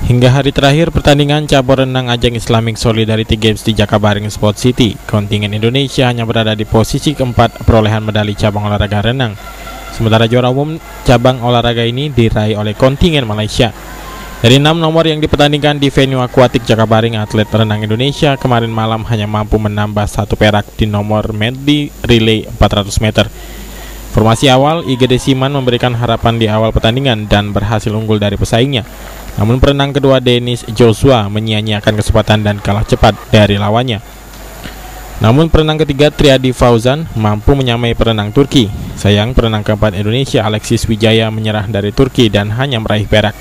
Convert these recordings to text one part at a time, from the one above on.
Hingga hari terakhir pertandingan cabur renang ajang Islamic Solidarity Games di Jakabaring Sport City, kontingen Indonesia hanya berada di posisi keempat perolehan medali cabang olahraga renang. Sementara juara umum cabang olahraga ini diraih oleh kontingen Malaysia. Dari 6 nomor yang dipertandingkan di venue akuatik Jakabaring, atlet renang Indonesia kemarin malam hanya mampu menambah 1 perak di nomor medley relay 400 meter. Formasi awal IGD Siman memberikan harapan di awal pertandingan dan berhasil unggul dari pesaingnya. Namun perenang kedua Dennis Joshua menyia-nyiakan kesempatan dan kalah cepat dari lawannya. Namun perenang ketiga Triadi Fauzan mampu menyamai perenang Turki. Sayang perenang keempat Indonesia Alexis Wijaya menyerah dari Turki dan hanya meraih perak.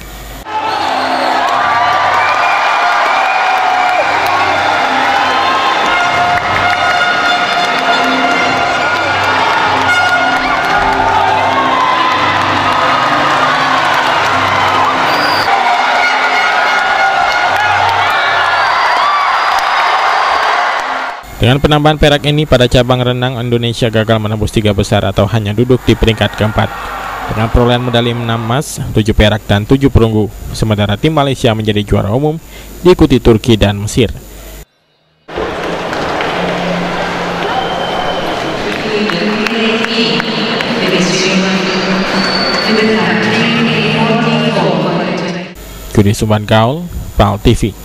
Dengan penambahan perak ini pada cabang renang, Indonesia gagal menembus 3 besar atau hanya duduk di peringkat keempat. Dengan perolehan medali 6 emas, 7 perak dan 7 perunggu. Sementara tim Malaysia menjadi juara umum, diikuti Turki dan Mesir. Kudi Sumban Gaul, PAL TV.